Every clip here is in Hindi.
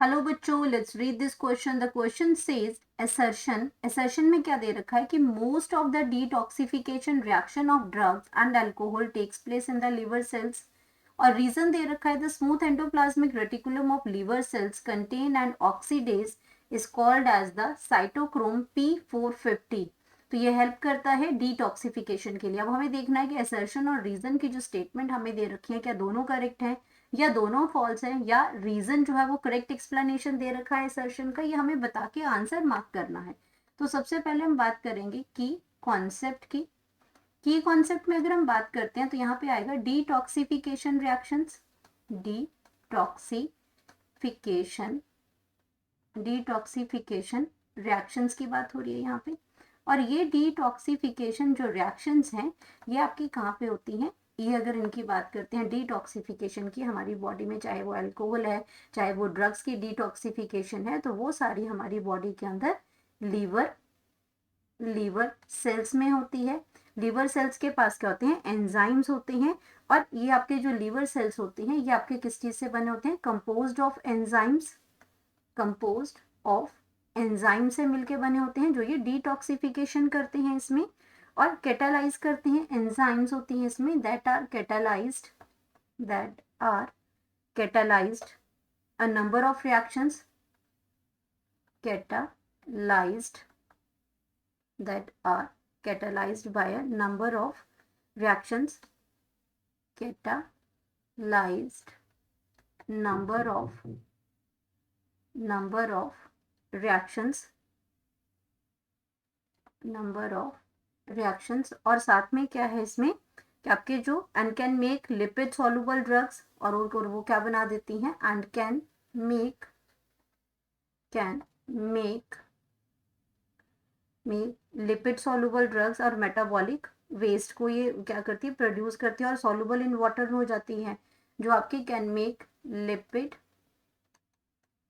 हेलो बच्चों, let's read this question. The question says assertion में क्या दे रखा है कि most of the detoxification reaction of drugs and alcohol takes place in the liver cells. और रीजन दे रखा है the smooth endoplasmic reticulum of liver cells contain and oxidase is called as the cytochrome P450। तो ये हेल्प करता है डिटॉक्सिफिकेशन के लिए। अब हमें देखना है कि असर्शन और रीजन की जो स्टेटमेंट हमें दे रखी है क्या दोनों करेक्ट है या दोनों फॉल्स है, या रीजन जो है वो करेक्ट एक्सप्लेनेशन दे रखा है असर्शन का, ये हमें बता के आंसर मार्क करना है। तो सबसे पहले हम बात करेंगे की कॉन्सेप्ट की। की कॉन्सेप्ट में अगर हम बात करते हैं तो यहाँ पे आएगा detoxification reactions. Detoxification detoxification reactions की बात हो रही है यहाँ पे। और ये डिटॉक्सिफिकेशन जो रिएक्शंस हैं ये आपकी कहाँ पे होती हैं, ये अगर इनकी बात करते हैं डिटॉक्सिफिकेशन की हमारी बॉडी में, चाहे वो अल्कोहल है चाहे वो ड्रग्स की डिटॉक्सिफिकेशन है, तो वो सारी हमारी बॉडी के अंदर लीवर सेल्स में होती है। लीवर सेल्स के पास क्या होते हैं, एंजाइम्स होते हैं। और ये आपके जो लीवर सेल्स होते हैं ये आपके किस चीज से बने होते हैं, composed of enzymes. Composed of enzyme से मिलके बने होते हैं जो ये डिटॉक्सिफिकेशन करते हैं इसमें और कैटालाइज करते हैं। एंजाइम्स होती हैं इसमें that are catalyzed a number of reactions catalyzed that are catalyzed by a number of reactions catalyzed number of reactions और साथ में क्या है इसमें कि आपके जो and can make lipid soluble drugs और वो क्या बना देती हैं, and can make lipid soluble drugs और मेटाबॉलिक वेस्ट को ये क्या करती है, प्रोड्यूस करती है और सॉल्युबल इन वाटर में हो जाती है, जो आपकी कैन मेक लिपिड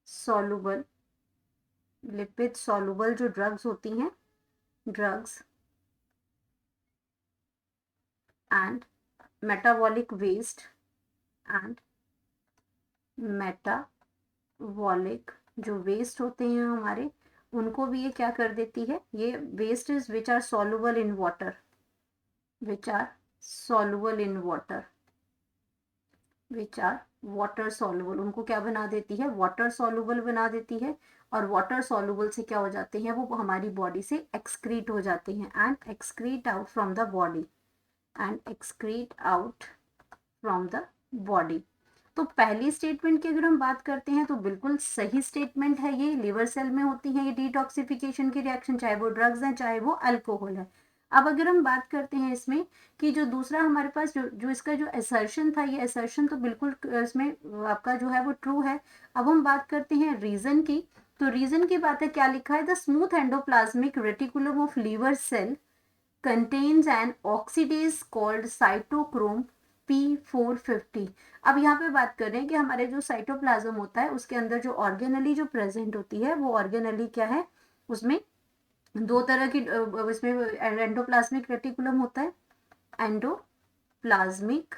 सॉल्युबल जो ड्रग्स होती हैं, drugs and metabolic waste and metabolic जो वेस्ट होते हैं हमारे, उनको भी ये क्या कर देती है, ये waste is which are soluble in water water soluble, उनको क्या बना देती है, वाटर सॉल्युबल बना देती है। और वाटर सॉल्युबल से क्या हो जाते हैं, वो हमारी बॉडी से एक्सक्रीट हो जाते हैं and excrete out from the body. तो पहली स्टेटमेंट की अगर हम बात करते हैं तो बिल्कुल सही स्टेटमेंट है, ये लिवर सेल में होती है ये डिटॉक्सिफिकेशन की रिएक्शन, चाहे वो ड्रग्स है चाहे वो अल्कोहल है। अब अगर हम बात करते हैं इसमें कि जो दूसरा हमारे पास जो इसका जो असर्शन था, ये असर्शन तो बिल्कुल इसमें आपका जो है वो ट्रू है। अब हम बात करते हैं रीजन की। तो रीजन की बात है, क्या लिखा है, the smooth endoplasmic reticulum of liver cell contains an oxidase called cytochrome P450। अब यहाँ पे बात कर रहे हैं कि हमारे जो साइटोप्लाज्म होता है उसके अंदर जो ऑर्गेनली जो प्रेजेंट होती है वो ऑर्गेनली क्या है, उसमें दो तरह की इसमें एंडोप्लाज्मिक रेटिकुलम होता है, एंडोप्लाज्मिक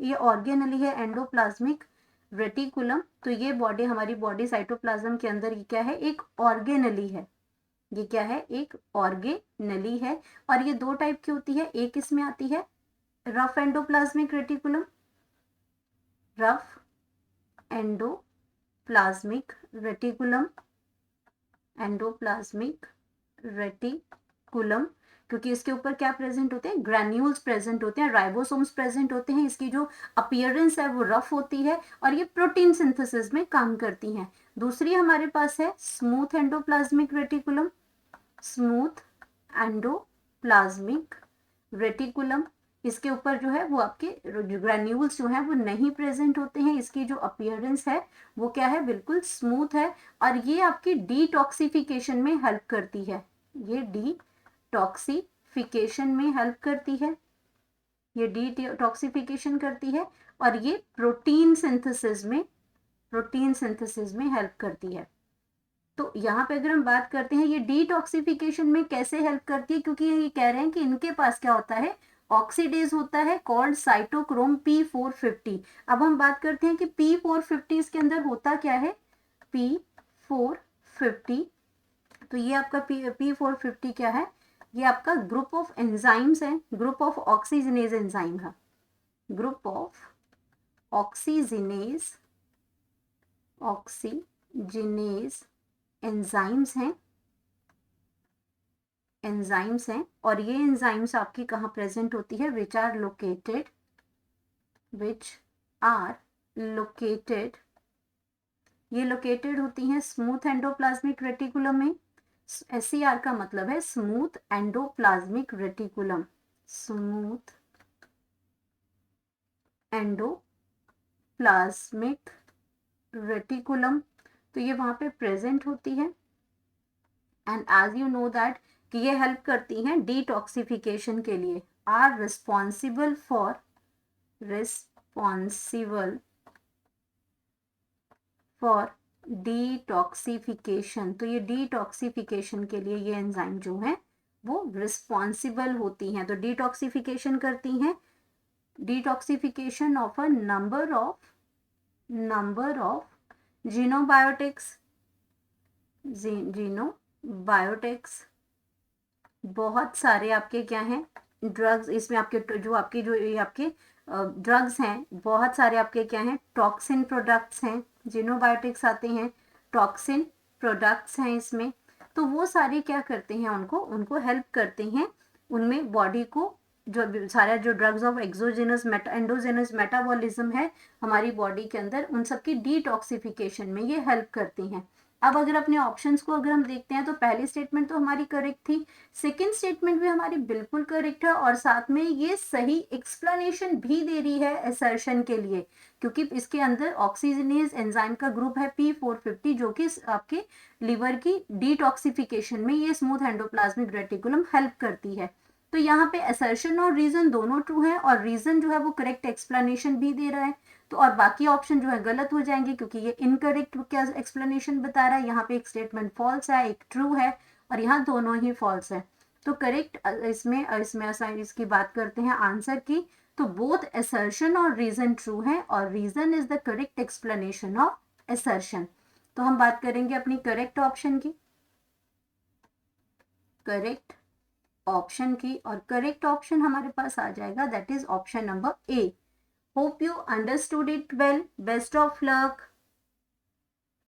ये ऑर्गेनली है एंडोप्लाज्मिक रेटिकुलम। तो ये बॉडी हमारी बॉडी साइटोप्लाज्म के अंदर ये क्या है, एक ऑर्गेनली है, ये क्या है, एक ऑर्गेनली है। और ये दो टाइप की होती है, एक इसमें आती है रफ एंडोप्लाज्मिक रेटिकुलम, क्योंकि इसके ऊपर क्या प्रेजेंट होते हैं, ग्रैन्यूल्स प्रेजेंट होते हैं, राइबोसोम्स प्रेजेंट होते हैं, इसकी जो अपीयरेंस है वो रफ होती है और ये प्रोटीन सिंथेसिस में काम करती हैं। दूसरी हमारे पास है स्मूथ एंडोप्लाज्मिक रेटिकुलम, इसके ऊपर जो है वो आपके ग्रैन्यूल्स जो हैं वो नहीं प्रेजेंट होते हैं, इसकी जो अपीयरेंस है वो क्या है, बिल्कुल स्मूथ है। और ये आपकी डिटॉक्सिफिकेशन में हेल्प करती है, ये डिटॉक्सिफिकेशन में हेल्प करती है, ये डिटॉक्सिफिकेशन करती है और ये प्रोटीन सिंथेसिस में हेल्प करती है। तो यहाँ पे अगर हम बात करते हैं ये डिटॉक्सिफिकेशन में कैसे हेल्प करती है, क्योंकि ये कह रहे हैं कि इनके पास क्या होता है, ऑक्सीडेज होता है कॉल्ड साइटोक्रोम P450। अब हम बात करते हैं कि P450 इसके अंदर होता क्या है, P450, तो ये आपका P450 क्या है, ये आपका ग्रुप ऑफ एंजाइम्स है, ग्रुप ऑफ ऑक्सीजनेज एंजाइम है, ग्रुप ऑफ ऑक्सीजनेज एंजाइम्स हैं, एंजाइम्स हैं, और ये एंजाइम्स आपकी कहाँ प्रेजेंट होती है, विच आर लोकेटेड, ये लोकेटेड होती हैं स्मूथ एंडोप्लाज्मिक रेटिकुलम में। SER का मतलब है smooth endoplasmic reticulum, smooth endoplasmic reticulum, तो ये वहां पे प्रेजेंट होती है। And as you know that कि ये हेल्प करती हैं डिटॉक्सिफिकेशन के लिए, आर रिस्पॉन्सिबल फॉर डिटॉक्सिफिकेशन, तो ये डिटॉक्सिफिकेशन के लिए ये एंजाइम जो है वो रिस्पॉन्सिबल होती हैं। तो डिटॉक्सिफिकेशन करती हैं, detoxification of a number of xenobiotics, बहुत सारे आपके क्या हैं ड्रग्स, इसमें आपके जो ये आपके ड्रग्स हैं, बहुत सारे आपके क्या हैं टॉक्सिन प्रोडक्ट्स हैं, जीनोबायोटिक्स आते हैं, टॉक्सिन प्रोडक्ट्स हैं इसमें। तो वो सारे क्या करते हैं, उनको हेल्प करते हैं, उनमें बॉडी को जो सारा जो ड्रग्स ऑफ एंडोजेनस मेटाबॉलिज्म है हमारी बॉडी के अंदर, उन सबकी डिटॉक्सिफिकेशन में ये हेल्प करती हैं। अब अगर अपने ऑप्शंस को अगर हम देखते हैं तो पहली स्टेटमेंट तो हमारी करेक्ट थी, सेकेंड स्टेटमेंट भी हमारी बिल्कुल करेक्ट है, और साथ में ये सही एक्सप्लेनेशन भी दे रही है असर्शन के लिए, क्योंकि इसके अंदर ऑक्सीजनेज एंजाइम का ग्रुप है P450 जो कि आपके लिवर की डिटॉक्सिफिकेशन में ये स्मूथ एंडोप्लाज्मिक रेटिकुलम हेल्प करती है। तो यहाँ पे असर्शन और रीजन दोनों ट्रू है, और रीजन जो है वो करेक्ट एक्सप्लेनेशन भी दे रहा है, तो और बाकी ऑप्शन जो है गलत हो जाएंगे क्योंकि ये इनकरेक्ट क्या एक्सप्लेनेशन बता रहा है। यहाँ पे एक स्टेटमेंट फॉल्स है, एक ट्रू है, और यहाँ दोनों ही फॉल्स है। तो करेक्ट इसमें इसकी बात करते हैं आंसर की, तो बोथ असर्शन और रीजन ट्रू है, और reason is the correct explanation of assertion. तो हम बात करेंगे अपनी करेक्ट ऑप्शन की, करेक्ट ऑप्शन की, और करेक्ट ऑप्शन हमारे पास आ जाएगा that is option number A. Hope you understood it well, best of luck.